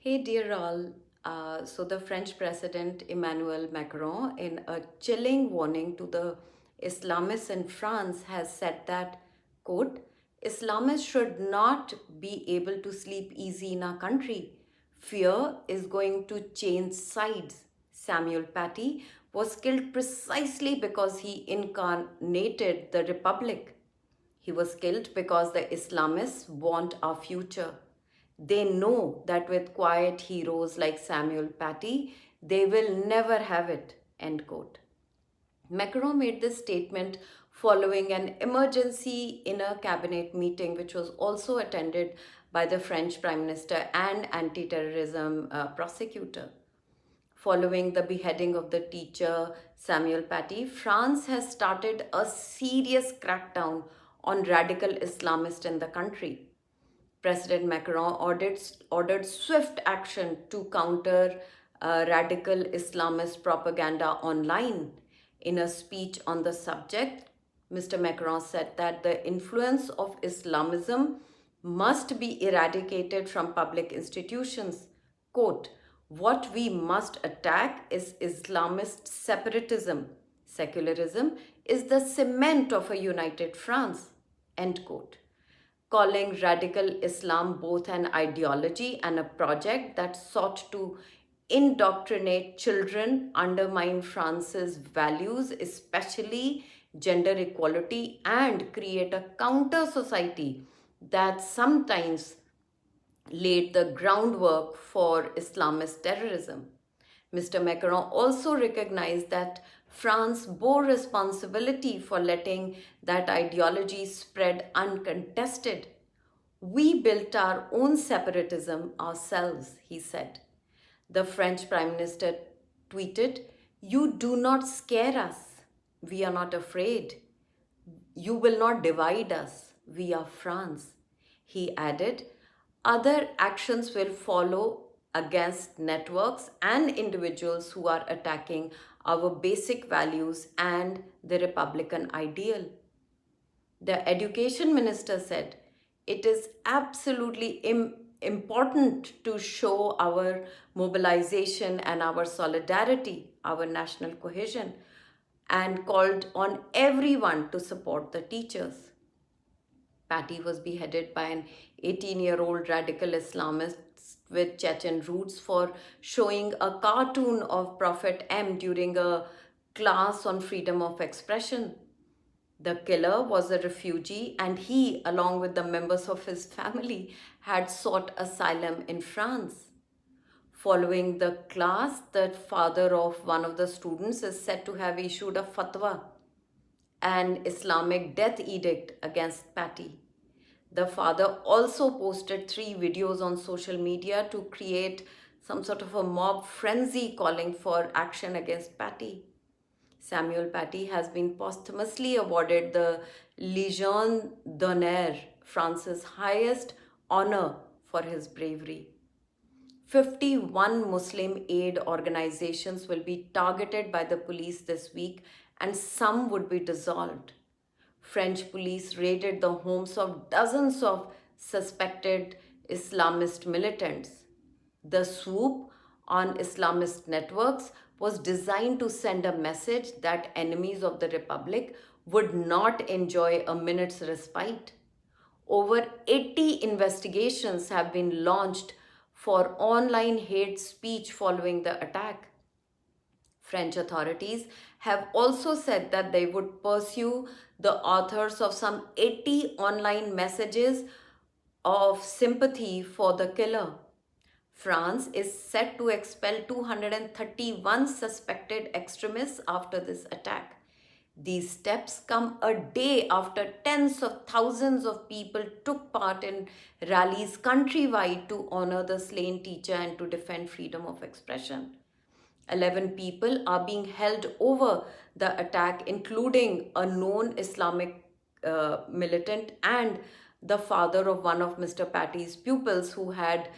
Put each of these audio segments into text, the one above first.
Hey, dear all. So, the French President Emmanuel Macron, in a chilling warning to the Islamists in France, has said that, quote, Islamists should not be able to sleep easy in our country. Fear is going to change sides. Samuel Paty was killed precisely because he incarnated the Republic. He was killed because the Islamists want our future. They know that with quiet heroes like Samuel Paty, they will never have it. End quote. Macron made this statement following an emergency inner cabinet meeting, which was also attended by the French Prime Minister and anti terrorism prosecutor. Following the beheading of the teacher Samuel Paty, France has started a serious crackdown on radical Islamists in the country. President Macron ordered swift action to counter radical Islamist propaganda online. In a speech on the subject, Mr. Macron said that the influence of Islamism must be eradicated from public institutions. Quote, what we must attack is Islamist separatism. Secularism is the cement of a united France. End quote. Calling radical Islam both an ideology and a project that sought to indoctrinate children, undermine France's values, especially gender equality, and create a counter society that sometimes laid the groundwork for Islamist terrorism. Mr. Macron also recognized that France bore responsibility for letting that ideology spread uncontested. We built our own separatism ourselves, he said. The French Prime Minister tweeted, you do not scare us. We are not afraid. You will not divide us. We are France. He added, other actions will follow against networks and individuals who are attacking our basic values and the Republican ideal. The education minister said, it is absolutely important to show our mobilization and our solidarity, our national cohesion, and called on everyone to support the teachers. Paty was beheaded by an 18-year-old radical Islamist with Chechen roots for showing a cartoon of Prophet M during a class on freedom of expression. The killer was a refugee, and he, along with the members of his family, had sought asylum in France. Following the class, the father of one of the students is said to have issued a fatwa, an Islamic death edict against Paty. The father also posted 3 videos on social media to create some sort of a mob frenzy calling for action against Paty. Samuel Paty has been posthumously awarded the Légion d'honneur, France's highest honor, for his bravery. 51 Muslim aid organizations will be targeted by the police this week, and some would be dissolved. French police raided the homes of dozens of suspected Islamist militants. The swoop on Islamist networks was designed to send a message that enemies of the Republic would not enjoy a minute's respite. Over 80 investigations have been launched for online hate speech following the attack. French authorities have also said that they would pursue the authors of some 80 online messages of sympathy for the killer. France is set to expel 231 suspected extremists after this attack. These steps come a day after tens of thousands of people took part in rallies countrywide to honor the slain teacher and to defend freedom of expression. 11 people are being held over the attack, including a known Islamic militant and the father of one of Mr. Paty's pupils who had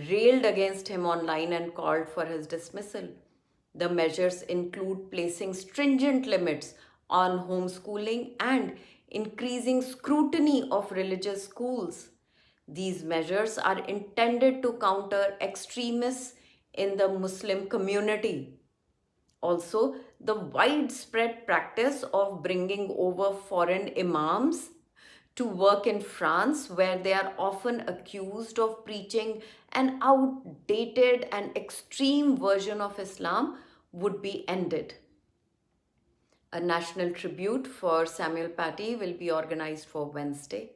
railed against him online and called for his dismissal. The measures include placing stringent limits on homeschooling and increasing scrutiny of religious schools. These measures are intended to counter extremists in the Muslim community. Also, the widespread practice of bringing over foreign imams to work in France, where they are often accused of preaching an outdated and extreme version of Islam, would be ended. A national tribute for Samuel Paty will be organized for Wednesday.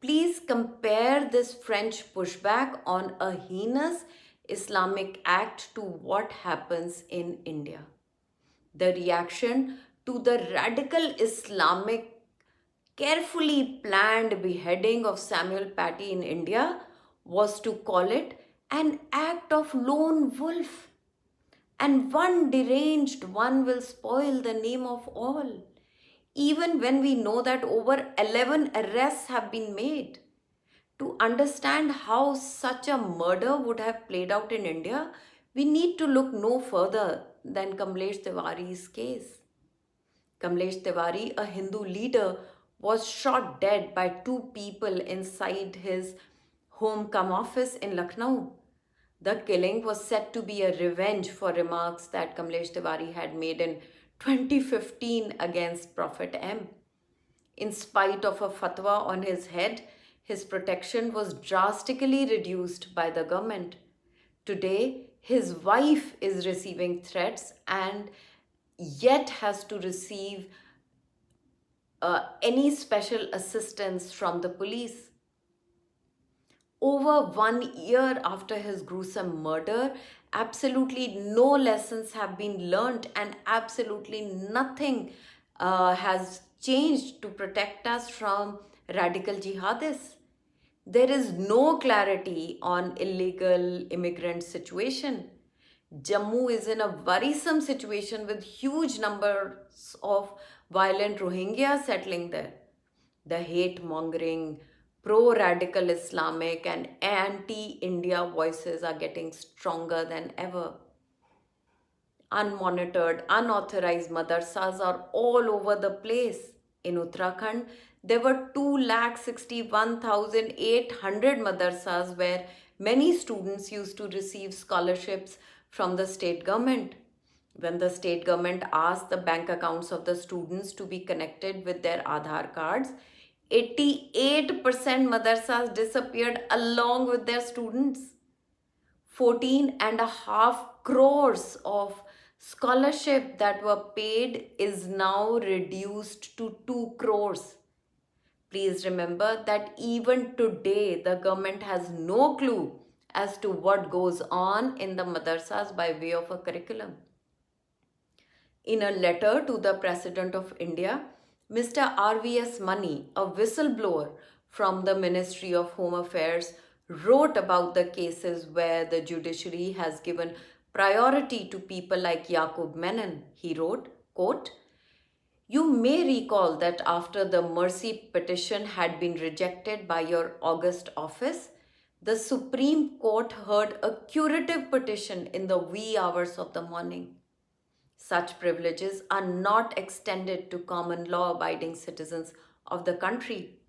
Please compare this French pushback on a heinous Islamic act to what happens in India. The reaction to the radical Islamic, carefully planned beheading of Samuel Paty in India was to call it an act of lone wolf. And one deranged one will spoil the name of all, even when we know that over 11 arrests have been made. To understand how such a murder would have played out in India, we need to look no further than Kamlesh Tiwari's case. Kamlesh Tiwari, a Hindu leader, was shot dead by two people inside his home cum office in Lucknow. The killing was said to be a revenge for remarks that Kamlesh Tiwari had made in 2015 against Prophet M. In spite of a fatwa on his head, his protection was drastically reduced by the government. Today, his wife is receiving threats and yet has to receive any special assistance from the police. Over 1 year after his gruesome murder, absolutely no lessons have been learned and absolutely nothing has changed to protect us from radical jihadists. There is no clarity on illegal immigrant situation. Jammu is in a worrisome situation with huge numbers of violent Rohingyas settling there. The hate mongering, pro radical Islamic, and anti India voices are getting stronger than ever. Unmonitored, unauthorized madarsas are all over the place. In Uttarakhand, there were 261,800 madarsas where many students used to receive scholarships from the state government. When the state government asked the bank accounts of the students to be connected with their Aadhaar cards, 88% madarsas disappeared along with their students. 14.5 crores of scholarship that were paid is now reduced to 2 crores. Please remember that even today the government has no clue as to what goes on in the madarsas by way of a curriculum. In a letter to the President of India, Mr. RVS Mani, a whistleblower from the Ministry of Home Affairs, wrote about the cases where the judiciary has given priority to people like Yaqub Menon. He wrote, quote, "You may recall that after the mercy petition had been rejected by your august office, the Supreme Court heard a curative petition in the wee hours of the morning. Such privileges are not extended to common law abiding citizens of the country.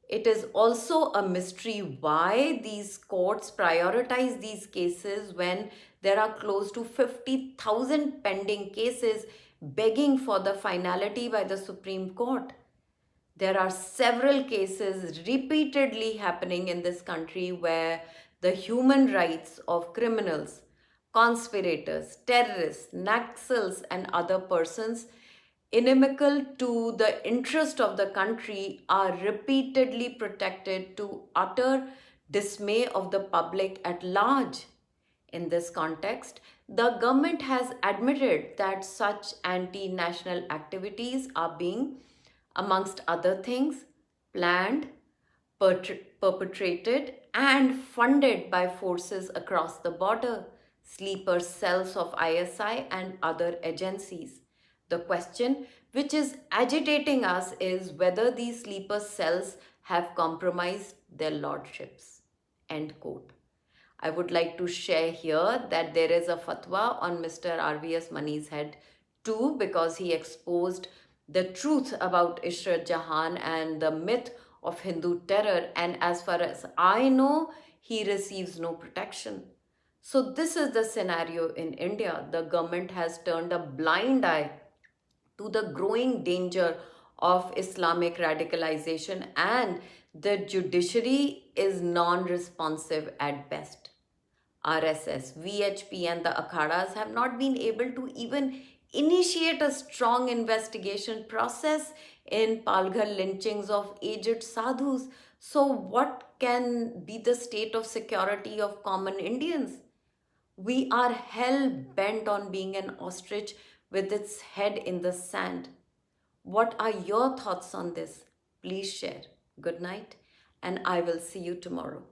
It is also a mystery why these courts prioritize these cases when there are close to 50,000 pending cases begging for the finality by the Supreme Court. There are several cases repeatedly happening in this country where the human rights of criminals, conspirators, terrorists, Naxals, and other persons inimical to the interest of the country are repeatedly protected to utter dismay of the public at large. In this context, the government has admitted that such anti national activities are being, amongst other things, planned, perpetrated, and funded by forces across the border, sleeper cells of ISI, and other agencies. The question which is agitating us is whether these sleeper cells have compromised their lordships. End quote. I would like to share here that there is a fatwa on Mr. RVS Mani's head too, because he exposed the truth about Ishrat Jahan and the myth of Hindu terror, and as far as I know, he receives no protection. So, this is the scenario in India. The government has turned a blind eye to the growing danger of Islamic radicalization, and the judiciary is non responsive at best. RSS, VHP, and the Akhadas have not been able to even initiate a strong investigation process in Palghar lynchings of aged sadhus. So, what can be the state of security of common Indians? We are hell bent on being an ostrich with its head in the sand. What are your thoughts on this? Please share. Good night, and I will see you tomorrow.